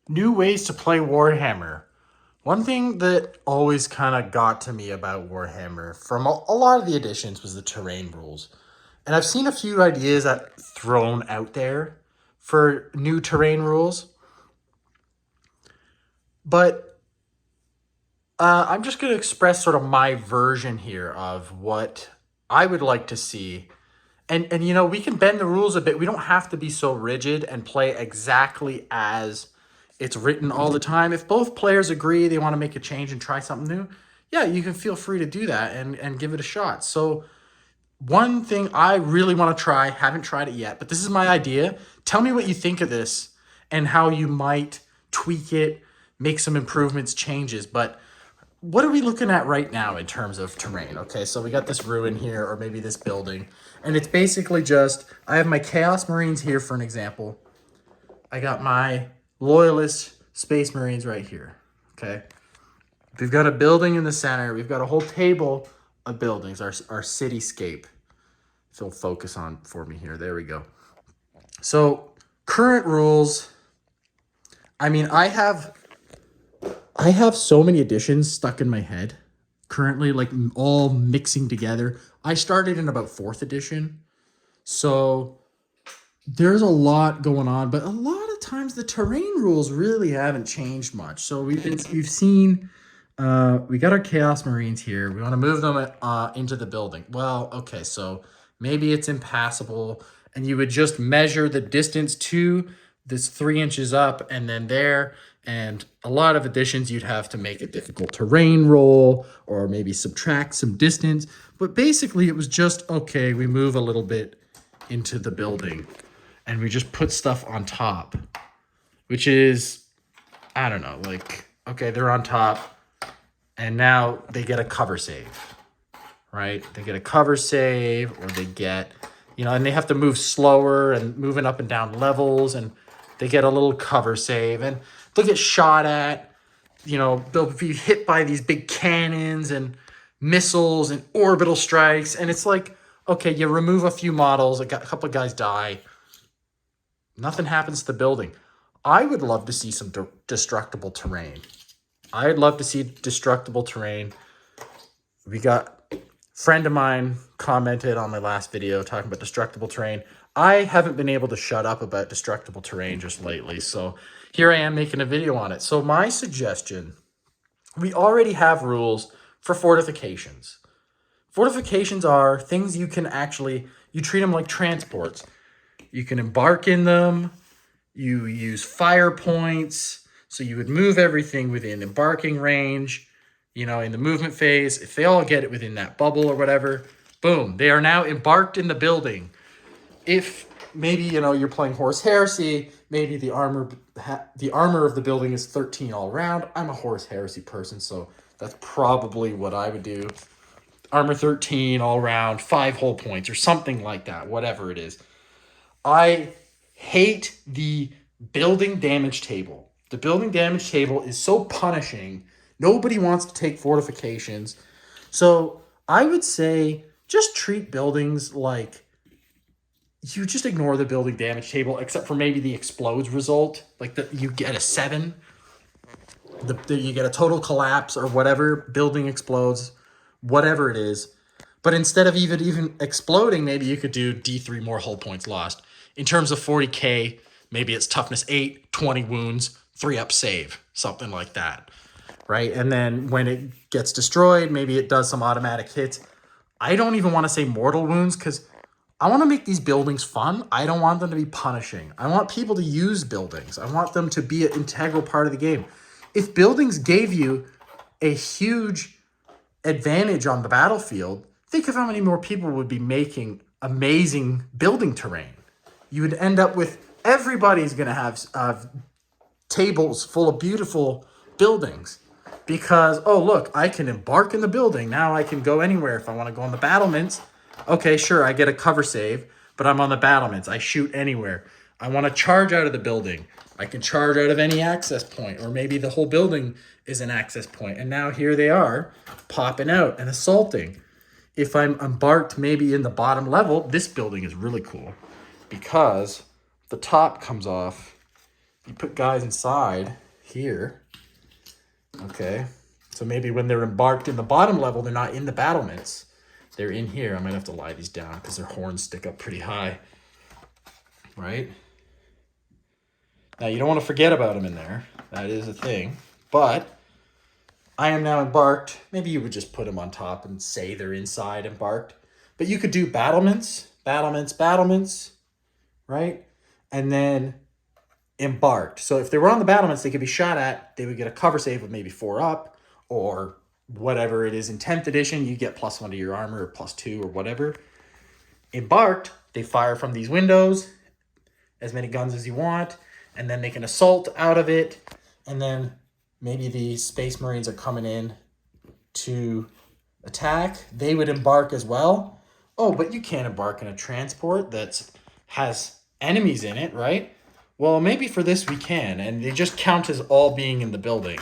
New ways to play Warhammer. One thing that always kind of got to me about Warhammer from a lot of the editions was the terrain rules. And I've seen a few ideas that thrown out there for new terrain rules, but I'm just going to express sort of my version here of what I would like to see. And we can bend the rules a bit. We don't have to be so rigid and play exactly as it's written all the time. If both players agree they want to make a change and try something new, yeah, you can feel free to do that and give it a shot. So one thing I really want to try, haven't tried it yet, but this is my idea. Tell me what you think of this and how you might tweak it, make some improvements, changes. But what are we looking at right now in terms of terrain? Okay, so we got this ruin here, or maybe this building, and it's basically just, I have my Chaos Marines here for an example. I got my Loyalist Space Marines right here, okay? We've got a building in the center. We've got a whole table of buildings, our cityscape. If it'll focus on for me here. There we go. So current rules, I mean, I have so many additions stuck in my head currently, like all mixing together. I started in about 4th edition. So there's a lot going on, but a lot of times the terrain rules really haven't changed much. So we've seen we got our Chaos Marines here. We want to move them into the building. Well, okay, so maybe it's impassable, and you would just measure the distance to this 3 inches up and then there. And a lot of additions, you'd have to make a difficult terrain roll or maybe subtract some distance. But basically, it was just, okay, we move a little bit into the building and we just put stuff on top, which is, I don't know, like, okay, they're on top and now they get a cover save, right? They get a cover save, or they get, and they have to move slower and moving up and down levels, and they get a little cover save, and they'll get shot at. They'll be hit by these big cannons and missiles and orbital strikes, and it's like, okay, you remove a few models, a couple of guys die, nothing happens to the building. I would love to see some destructible terrain. I'd love to see destructible terrain. We got a friend of mine commented on my last video talking about destructible terrain. I haven't been able to shut up about destructible terrain just lately, so here I am making a video on it. So my suggestion, we already have rules for fortifications. Fortifications are things you treat them like transports. You can embark in them. You use fire points. So you would move everything within embarking range, in the movement phase. If they all get it within that bubble or whatever, boom, they are now embarked in the building. If maybe, you're playing Horse Heresy, maybe the armor of the building is 13 all around. I'm a Horse Heresy person, so that's probably what I would do. Armor 13 all around, 5 hull points or something like that, whatever it is. I hate the building damage table. The building damage table is so punishing. Nobody wants to take fortifications. So I would say just treat buildings like, you just ignore the building damage table, except for maybe the explodes result. Like you get a 7, you get a total collapse or whatever, building explodes, whatever it is. But instead of even exploding, maybe you could do D3 more hull points lost. In terms of 40k, maybe it's toughness 8, 20 wounds, 3 up save, something like that, right? And then when it gets destroyed, maybe it does some automatic hits. I don't even want to say mortal wounds, because I want to make these buildings fun. I don't want them to be punishing. I want people to use buildings. I want them to be an integral part of the game. If buildings gave you a huge advantage on the battlefield, think of how many more people would be making amazing building terrain. You would end up with, everybody's going to have tables full of beautiful buildings, because, oh, look, I can embark in the building. Now I can go anywhere. If I want to go on the battlements, okay, sure, I get a cover save, but I'm on the battlements. I shoot anywhere. I want to charge out of the building. I can charge out of any access point, or maybe the whole building is an access point. And now here they are popping out and assaulting. If I'm embarked maybe in the bottom level, this building is really cool because the top comes off you put guys inside here. Okay. So maybe when they're embarked in the bottom level, they're not in the battlements. They're in here. I might have to lie these down because their horns stick up pretty high. Right? Now, you don't want to forget about them in there. That is a thing. But I am now embarked. Maybe you would just put them on top and say they're inside embarked. But you could do battlements, battlements, battlements, right? And then embarked. So if they were on the battlements, they could be shot at. They would get a cover save of maybe 4 up, or whatever it is. In 10th edition, you get +1 to your armor, or +2, or whatever. Embarked, they fire from these windows, as many guns as you want, and then they can assault out of it, and then maybe the Space Marines are coming in to attack. They would embark as well. Oh, but you can't embark in a transport that has enemies in it, right? Well, maybe for this we can, and they just count as all being in the building.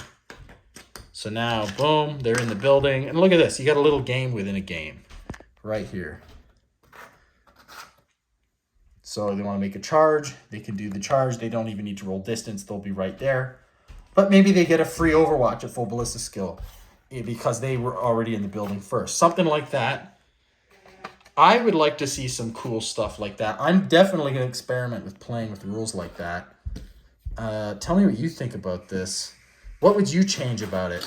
So now, boom, they're in the building. And look at this. You got a little game within a game right here. So they want to make a charge. They can do the charge. They don't even need to roll distance. They'll be right there. But maybe they get a free Overwatch at full ballista skill because they were already in the building first. Something like that. I would like to see some cool stuff like that. I'm definitely going to experiment with playing with rules like that. Tell me what you think about this. What would you change about it?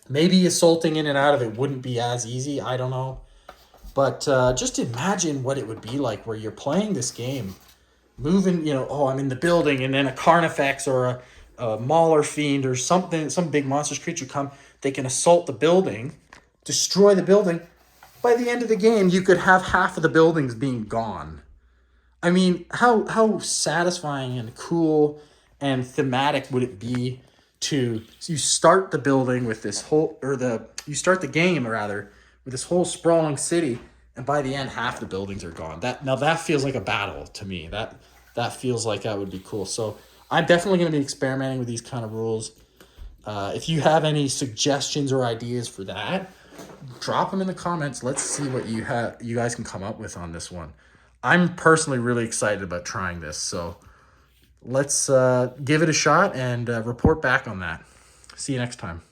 Maybe assaulting in and out of it wouldn't be as easy. I don't know. But just imagine what it would be like where you're playing this game. Moving, oh, I'm in the building, and then a Carnifex or a Mauler Fiend or something, some big monstrous creature come. They can assault the building, destroy the building. By the end of the game, you could have half of the buildings being gone. I mean, how satisfying and cool and thematic would it be you start the building with this whole, you start the game rather with this whole sprawling city, and by the end, half the buildings are gone. That feels like a battle to me. That feels like that would be cool. So I'm definitely going to be experimenting with these kind of rules. If you have any suggestions or ideas for that, drop them in the comments. Let's see what you guys can come up with on this one. I'm personally really excited about trying this. So let's give it a shot and report back on that. See you next time.